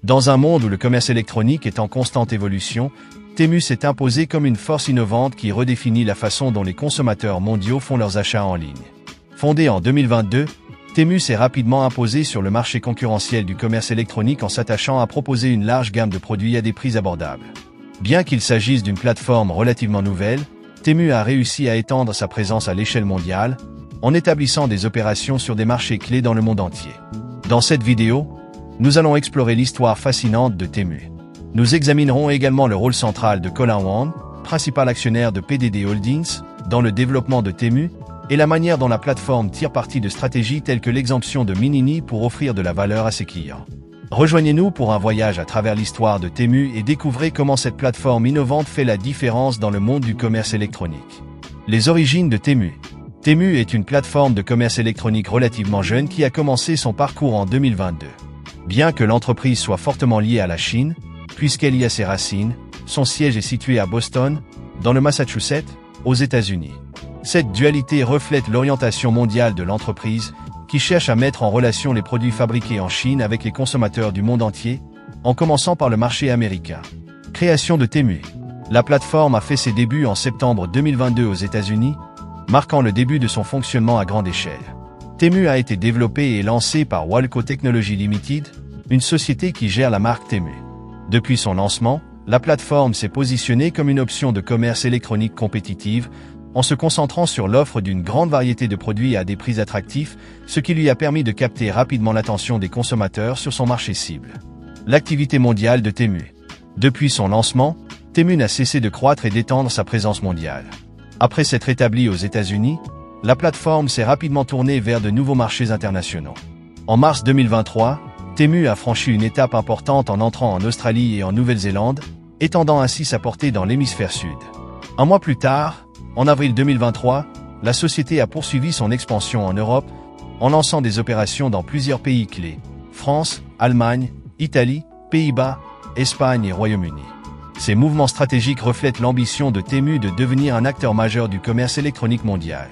Dans un monde où le commerce électronique est en constante évolution, Temu s'est imposé comme une force innovante qui redéfinit la façon dont les consommateurs mondiaux font leurs achats en ligne. Fondé en 2022, Temu s'est rapidement imposé sur le marché concurrentiel du commerce électronique en s'attachant à proposer une large gamme de produits à des prix abordables. Bien qu'il s'agisse d'une plateforme relativement nouvelle, Temu a réussi à étendre sa présence à l'échelle mondiale, en établissant des opérations sur des marchés clés dans le monde entier. Dans cette vidéo, nous allons explorer l'histoire fascinante de Temu. Nous examinerons également le rôle central de Colin Wang, principal actionnaire de PDD Holdings, dans le développement de Temu, et la manière dont la plateforme tire parti de stratégies telles que l'exemption de Minini pour offrir de la valeur à ses clients. Rejoignez-nous pour un voyage à travers l'histoire de Temu et découvrez comment cette plateforme innovante fait la différence dans le monde du commerce électronique. Les origines de Temu. Temu est une plateforme de commerce électronique relativement jeune qui a commencé son parcours en 2022. Bien que l'entreprise soit fortement liée à la Chine, puisqu'elle y a ses racines, son siège est situé à Boston, dans le Massachusetts, aux États-Unis. Cette dualité reflète l'orientation mondiale de l'entreprise, qui cherche à mettre en relation les produits fabriqués en Chine avec les consommateurs du monde entier, en commençant par le marché américain. Création de Temu. La plateforme a fait ses débuts en septembre 2022 aux États-Unis, marquant le début de son fonctionnement à grande échelle. Temu a été développé et lancé par Walco Technology Limited, une société qui gère la marque Temu. Depuis son lancement, la plateforme s'est positionnée comme une option de commerce électronique compétitive, en se concentrant sur l'offre d'une grande variété de produits à des prix attractifs, ce qui lui a permis de capter rapidement l'attention des consommateurs sur son marché cible. L'activité mondiale de Temu. Depuis son lancement, Temu n'a cessé de croître et d'étendre sa présence mondiale. Après s'être établie aux États-Unis, la plateforme s'est rapidement tournée vers de nouveaux marchés internationaux. En mars 2023, Temu a franchi une étape importante en entrant en Australie et en Nouvelle-Zélande, étendant ainsi sa portée dans l'hémisphère sud. Un mois plus tard, en avril 2023, la société a poursuivi son expansion en Europe, en lançant des opérations dans plusieurs pays clés, France, Allemagne, Italie, Pays-Bas, Espagne et Royaume-Uni. Ces mouvements stratégiques reflètent l'ambition de Temu de devenir un acteur majeur du commerce électronique mondial.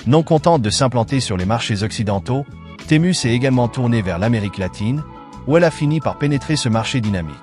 Non contente de s'implanter sur les marchés occidentaux, Temu s'est également tournée vers l'Amérique latine, où elle a fini par pénétrer ce marché dynamique.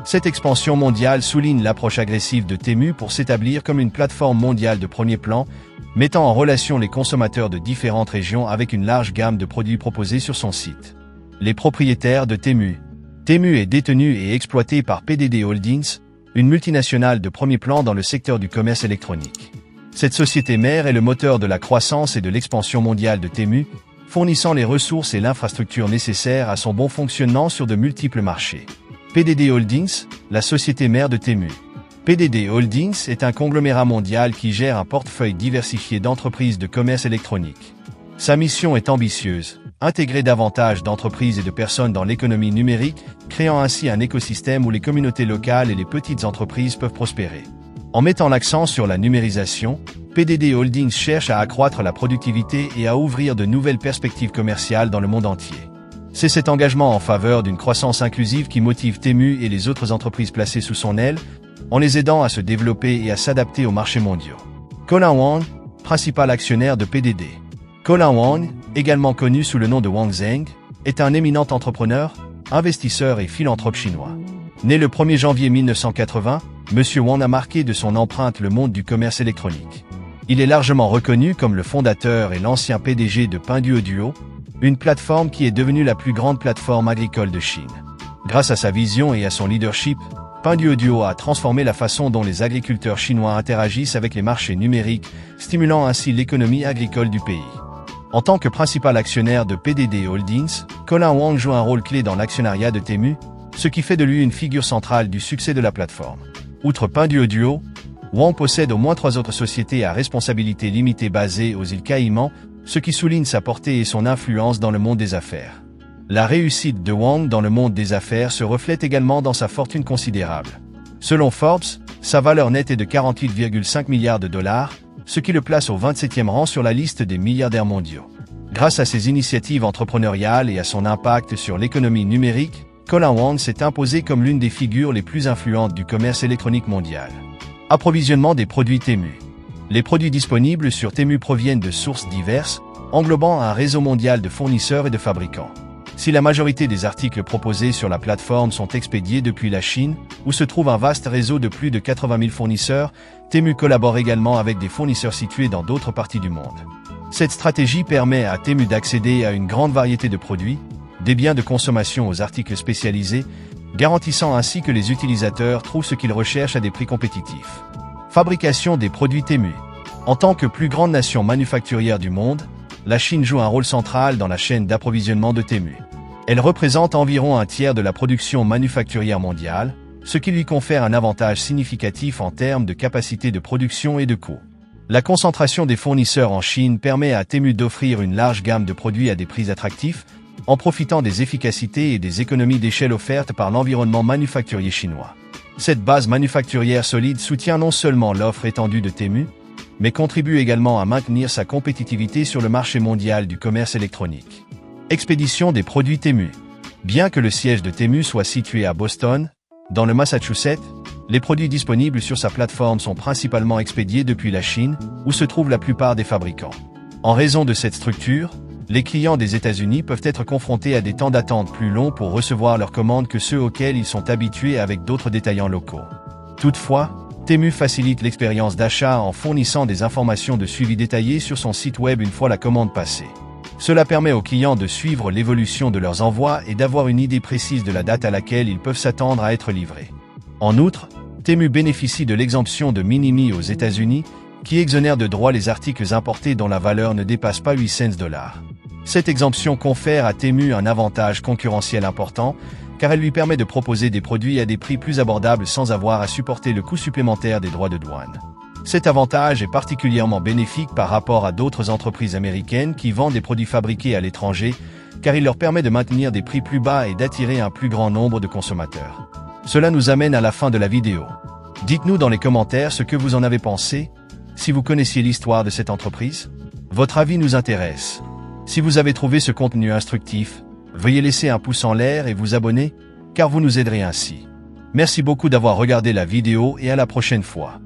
Cette expansion mondiale souligne l'approche agressive de Temu pour s'établir comme une plateforme mondiale de premier plan, mettant en relation les consommateurs de différentes régions avec une large gamme de produits proposés sur son site. Les propriétaires de Temu. Temu est détenu et exploité par PDD Holdings, une multinationale de premier plan dans le secteur du commerce électronique. Cette société mère est le moteur de la croissance et de l'expansion mondiale de Temu, fournissant les ressources et l'infrastructure nécessaires à son bon fonctionnement sur de multiples marchés. PDD Holdings, la société mère de Temu. PDD Holdings est un conglomérat mondial qui gère un portefeuille diversifié d'entreprises de commerce électronique. Sa mission est ambitieuse, intégrer davantage d'entreprises et de personnes dans l'économie numérique, créant ainsi un écosystème où les communautés locales et les petites entreprises peuvent prospérer. En mettant l'accent sur la numérisation, PDD Holdings cherche à accroître la productivité et à ouvrir de nouvelles perspectives commerciales dans le monde entier. C'est cet engagement en faveur d'une croissance inclusive qui motive Temu et les autres entreprises placées sous son aile, en les aidant à se développer et à s'adapter aux marchés mondiaux. Colin Wang, principal actionnaire de PDD. Colin Wang, également connu sous le nom de Wang Zheng, est un éminent entrepreneur, investisseur et philanthrope chinois. Né le 1er janvier 1980, M. Wang a marqué de son empreinte le monde du commerce électronique. Il est largement reconnu comme le fondateur et l'ancien PDG de Pinduoduo, une plateforme qui est devenue la plus grande plateforme agricole de Chine. Grâce à sa vision et à son leadership, Pinduoduo a transformé la façon dont les agriculteurs chinois interagissent avec les marchés numériques, stimulant ainsi l'économie agricole du pays. En tant que principal actionnaire de PDD Holdings, Colin Wang joue un rôle clé dans l'actionnariat de Temu, ce qui fait de lui une figure centrale du succès de la plateforme. Outre Pinduoduo, Wang possède au moins 3 autres sociétés à responsabilité limitée basées aux îles Caïmans, ce qui souligne sa portée et son influence dans le monde des affaires. La réussite de Wang dans le monde des affaires se reflète également dans sa fortune considérable. Selon Forbes, sa valeur nette est de 48,5 milliards de dollars, ce qui le place au 27e rang sur la liste des milliardaires mondiaux. Grâce à ses initiatives entrepreneuriales et à son impact sur l'économie numérique, Colin Wang s'est imposé comme l'une des figures les plus influentes du commerce électronique mondial. Approvisionnement des produits Temu. Les produits disponibles sur Temu proviennent de sources diverses, englobant un réseau mondial de fournisseurs et de fabricants. Si la majorité des articles proposés sur la plateforme sont expédiés depuis la Chine, où se trouve un vaste réseau de plus de 80 000 fournisseurs, Temu collabore également avec des fournisseurs situés dans d'autres parties du monde. Cette stratégie permet à Temu d'accéder à une grande variété de produits, des biens de consommation aux articles spécialisés, garantissant ainsi que les utilisateurs trouvent ce qu'ils recherchent à des prix compétitifs. Fabrication des produits Temu. En tant que plus grande nation manufacturière du monde, la Chine joue un rôle central dans la chaîne d'approvisionnement de Temu. Elle représente environ un tiers de la production manufacturière mondiale, ce qui lui confère un avantage significatif en termes de capacité de production et de coût. La concentration des fournisseurs en Chine permet à Temu d'offrir une large gamme de produits à des prix attractifs, en profitant des efficacités et des économies d'échelle offertes par l'environnement manufacturier chinois. Cette base manufacturière solide soutient non seulement l'offre étendue de Temu, mais contribue également à maintenir sa compétitivité sur le marché mondial du commerce électronique. Expédition des produits Temu. Bien que le siège de Temu soit situé à Boston, dans le Massachusetts, les produits disponibles sur sa plateforme sont principalement expédiés depuis la Chine, où se trouvent la plupart des fabricants. En raison de cette structure, les clients des États-Unis peuvent être confrontés à des temps d'attente plus longs pour recevoir leurs commandes que ceux auxquels ils sont habitués avec d'autres détaillants locaux. Toutefois, Temu facilite l'expérience d'achat en fournissant des informations de suivi détaillées sur son site web une fois la commande passée. Cela permet aux clients de suivre l'évolution de leurs envois et d'avoir une idée précise de la date à laquelle ils peuvent s'attendre à être livrés. En outre, Temu bénéficie de l'exemption de Minimi aux États-Unis, qui exonère de droits les articles importés dont la valeur ne dépasse pas 8 cents $. Cette exemption confère à Temu un avantage concurrentiel important, car elle lui permet de proposer des produits à des prix plus abordables sans avoir à supporter le coût supplémentaire des droits de douane. Cet avantage est particulièrement bénéfique par rapport à d'autres entreprises américaines qui vendent des produits fabriqués à l'étranger, car il leur permet de maintenir des prix plus bas et d'attirer un plus grand nombre de consommateurs. Cela nous amène à la fin de la vidéo. Dites-nous dans les commentaires ce que vous en avez pensé. Si vous connaissiez l'histoire de cette entreprise, votre avis nous intéresse. Si vous avez trouvé ce contenu instructif, veuillez laisser un pouce en l'air et vous abonner, car vous nous aiderez ainsi. Merci beaucoup d'avoir regardé la vidéo et à la prochaine fois.